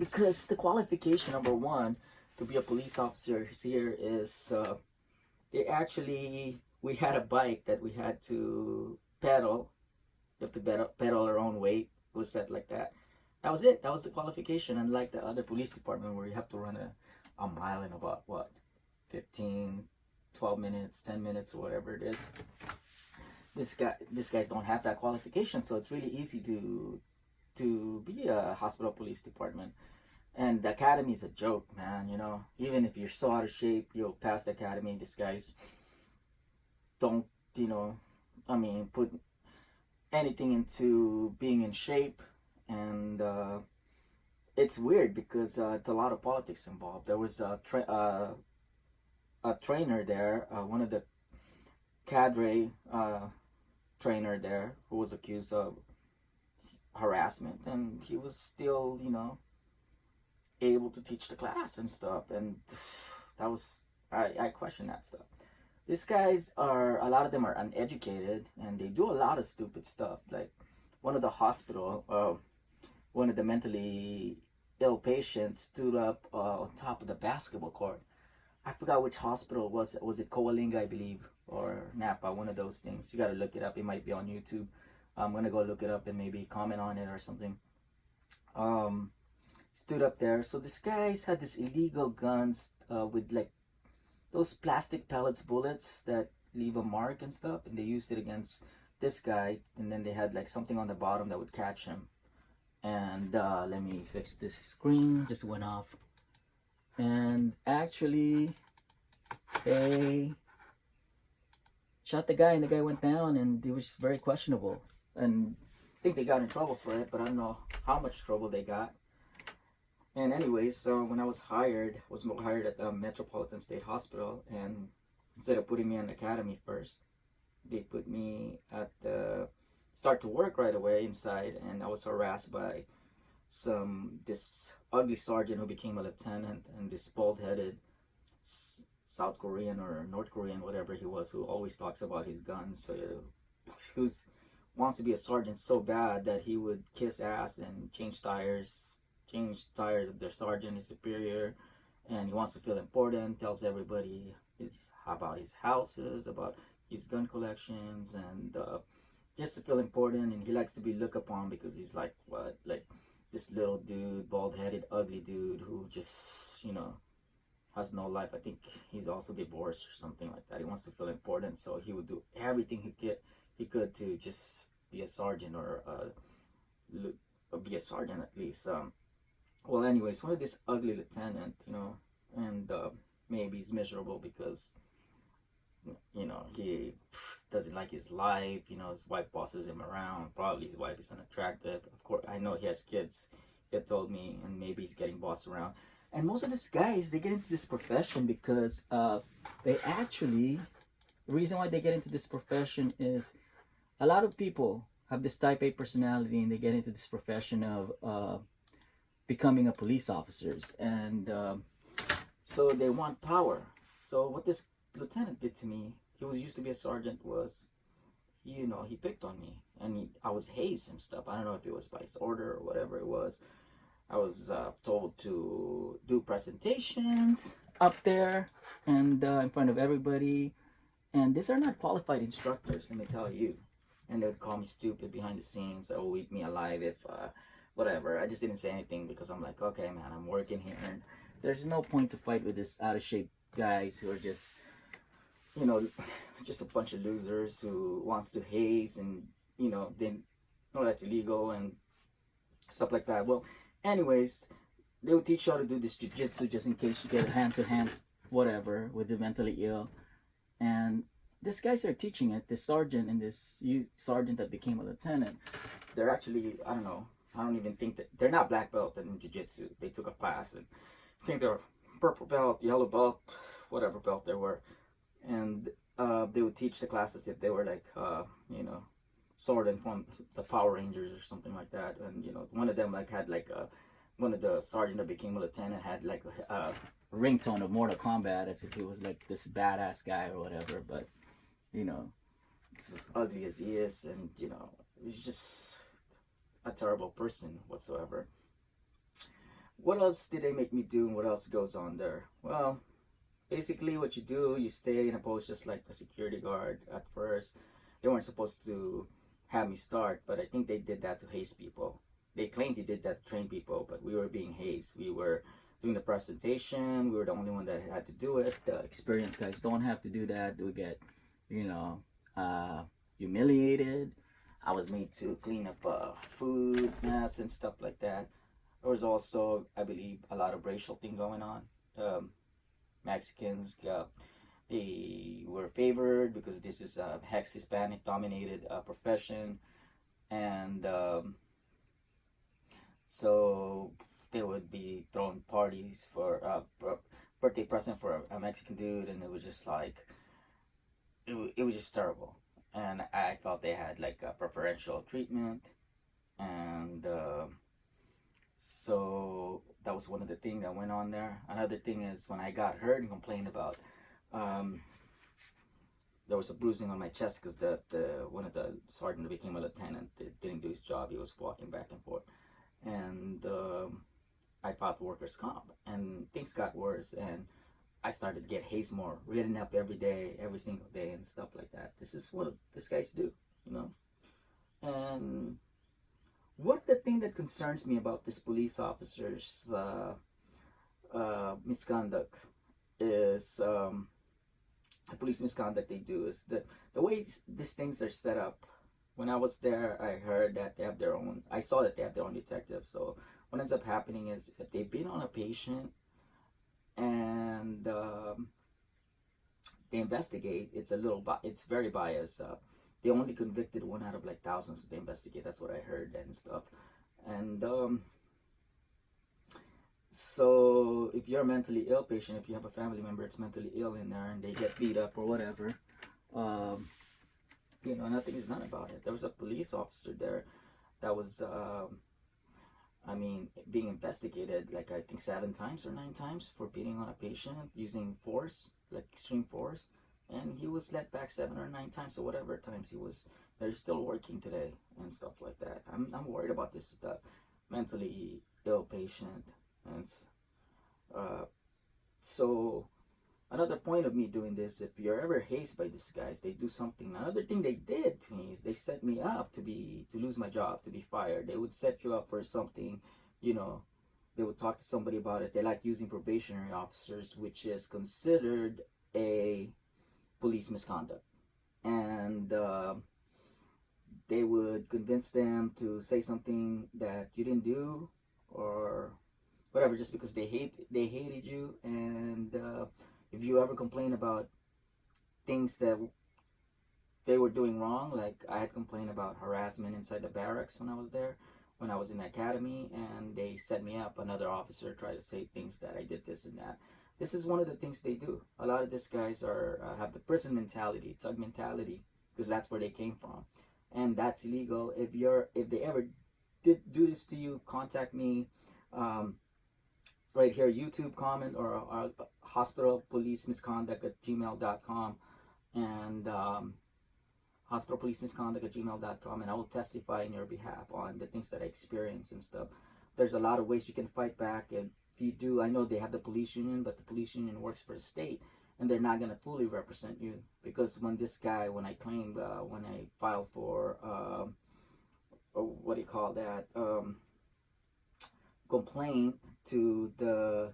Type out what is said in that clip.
because the qualification number one to be a police officer here is they actually we had a bike that we had to pedal. You have to pedal our own weight. It was set like that. That was it. That was the qualification. Unlike the other police department where you have to run a mile in about what 15, 12 minutes, 10 minutes, or whatever it is. These guys don't have that qualification, so it's really easy to be a hospital police department. And the academy is a joke, man. You know, even if you're so out of shape, you'll pass the academy. These guys don't, you know, I mean, put anything into being in shape, and it's weird because it's a lot of politics involved. There was a trainer there, one of the cadre trainer there, who was accused of harassment, and he was still, you know, able to teach the class and stuff, and that was I question that stuff. These guys are, a lot of them are uneducated, and they do a lot of stupid stuff. Like one of the hospital, one of the mentally ill patients stood up on top of the basketball court. I forgot which hospital it was. Was it Coalinga, I believe, or Napa? One of those things. You gotta look it up. It might be on YouTube. I'm gonna go look it up and maybe comment on it or something. Um, Stood up there. So these guys had this illegal guns with like those plastic pellets bullets that leave a mark and stuff, and they used it against this guy, and then they had like something on the bottom that would catch him. And let me fix this screen, just went off. And actually they shot the guy, and the guy went down, and it was very questionable, and I think they got in trouble for it, but I don't know how much trouble they got. And anyways, so when I was hired, I was hired at the Metropolitan State Hospital, and instead of putting me in the academy first, they put me at the start to work right away inside, and I was harassed by this ugly sergeant who became a lieutenant, and this bald-headed South Korean or North Korean, whatever he was, who always talks about his guns, who's wants to be a sergeant so bad that he would kiss ass and change tires of their sergeant, his superior, and he wants to feel important, tells everybody about his houses, about his gun collections, and just to feel important, and he likes to be looked upon because he's like, what, like this little dude, bald-headed, ugly dude who just, you know, has no life. I think he's also divorced or something like that. He wants to feel important, so he would do everything he could to just be a sergeant, or be a sergeant at least. Well, anyways, one of this ugly lieutenant, you know, and maybe he's miserable because, you know, he doesn't like his life. You know, his wife bosses him around. Probably his wife is unattractive. Of course, I know he has kids. He had told me, and maybe he's getting bossed around. And most of these guys, they get into this profession because they actually, the reason why they get into this profession is a lot of people have this type A personality, and they get into this profession of becoming a police officers, and so they want power. So what this lieutenant did to me, he was used to be a sergeant, was, you know, he picked on me, and I was hazed and stuff. I don't know if it was by his order or whatever it was. I was told to do presentations up there and in front of everybody, and these are not qualified instructors, let me tell you. And they would call me stupid behind the scenes, or eat me alive if whatever. I just didn't say anything because I'm like, okay, man, I'm working here, and there's no point to fight with this out of shape guys who are just, you know, just a bunch of losers who wants to haze, and you know, they know that's illegal and stuff like that. Well, anyways, they would teach you how to do this jiu-jitsu just in case you get hand-to-hand whatever with the mentally ill. And these guys are teaching it, this sergeant and this sergeant that became a lieutenant, they're actually, I don't know, I don't even think that, they're not black belt in jiu-jitsu. They took a class, and I think they're purple belt, yellow belt, whatever belt they were. And they would teach the class as if they were like, you know, Sword from the Power Rangers or something like that. And you know, one of them like had like one of the sergeant that became a lieutenant had like a ringtone of Mortal Kombat, as if he was like this badass guy or whatever. But you know, he's as ugly as he is, and you know, he's just a terrible person whatsoever. what else did they make me do, and what else goes on there? Well, basically what you do, you stay in a post just like a security guard at first. They weren't supposed to have me start, but I think they did that to haze people. They claimed they did that to train people, but we were being hazed. We were doing the presentation. We were the only one that had to do it. The experienced guys don't have to do that. We get, you know, humiliated. I was made to clean up food mess and stuff like that. There was also, I believe, a lot of racial thing going on. Mexicans, they were favored because this is a Hispanic dominated profession, and so they would be throwing parties for birthday present for a Mexican dude, and it was just like it was just terrible. And I felt they had like a preferential treatment, and so that was one of the things that went on there. Another thing is when I got hurt and complained about, um, there was a bruising on my chest because the one of the sergeant that became a lieutenant didn't do his job. He was walking back and forth, and I filed for workers' comp, and things got worse, and I started to get haze more, written up every day, every single day, and stuff like that. This is what these guys do, you know. And what the thing that concerns me about this police officer's misconduct is the police misconduct they do is the way these things are set up. When I was there, I heard that they have their own. I saw that they have their own detective. So what ends up happening is if they've been on a patient and they investigate, it's very biased. They only convicted one out of like thousands that they investigate. That's what I heard and stuff. And so if you're a mentally ill patient, if you have a family member that's mentally ill in there and they get beat up or whatever, um, you know, nothing is done about it. There was a police officer there that was, I mean, being investigated like I think 7 times or 9 times for beating on a patient using force, like extreme force, and he was let back 7 or 9 times or whatever times he was. They're still working today and stuff like that. I'm worried about this mentally ill patient, and uh, so another point of me doing this, if you're ever hazed by these guys, they do something. Another thing they did to me is they set me up to lose my job, to be fired. They would set you up for something, you know. They would talk to somebody about it. They like using probationary officers, which is considered a police misconduct, and they would convince them to say something that you didn't do or whatever, just because they hated you. And if you ever complain about things that they were doing wrong, like I had complained about harassment inside the barracks when I was there, when I was in the academy, and they set me up. Another officer tried to say things that I did this and that. This is one of the things they do. A lot of these guys are have the prison mentality, thug mentality, because that's where they came from, and that's illegal. If they ever did do this to you, contact me. Right here, YouTube comment or hospital police misconduct at gmail.com, and hospital police misconduct at gmail.com, and I will testify in your behalf on the things that I experience and stuff. There's a lot of ways you can fight back, and if you do, I know they have the police union, but the police union works for the state, and they're not going to fully represent you, because when I filed for what do you call that, complaint to the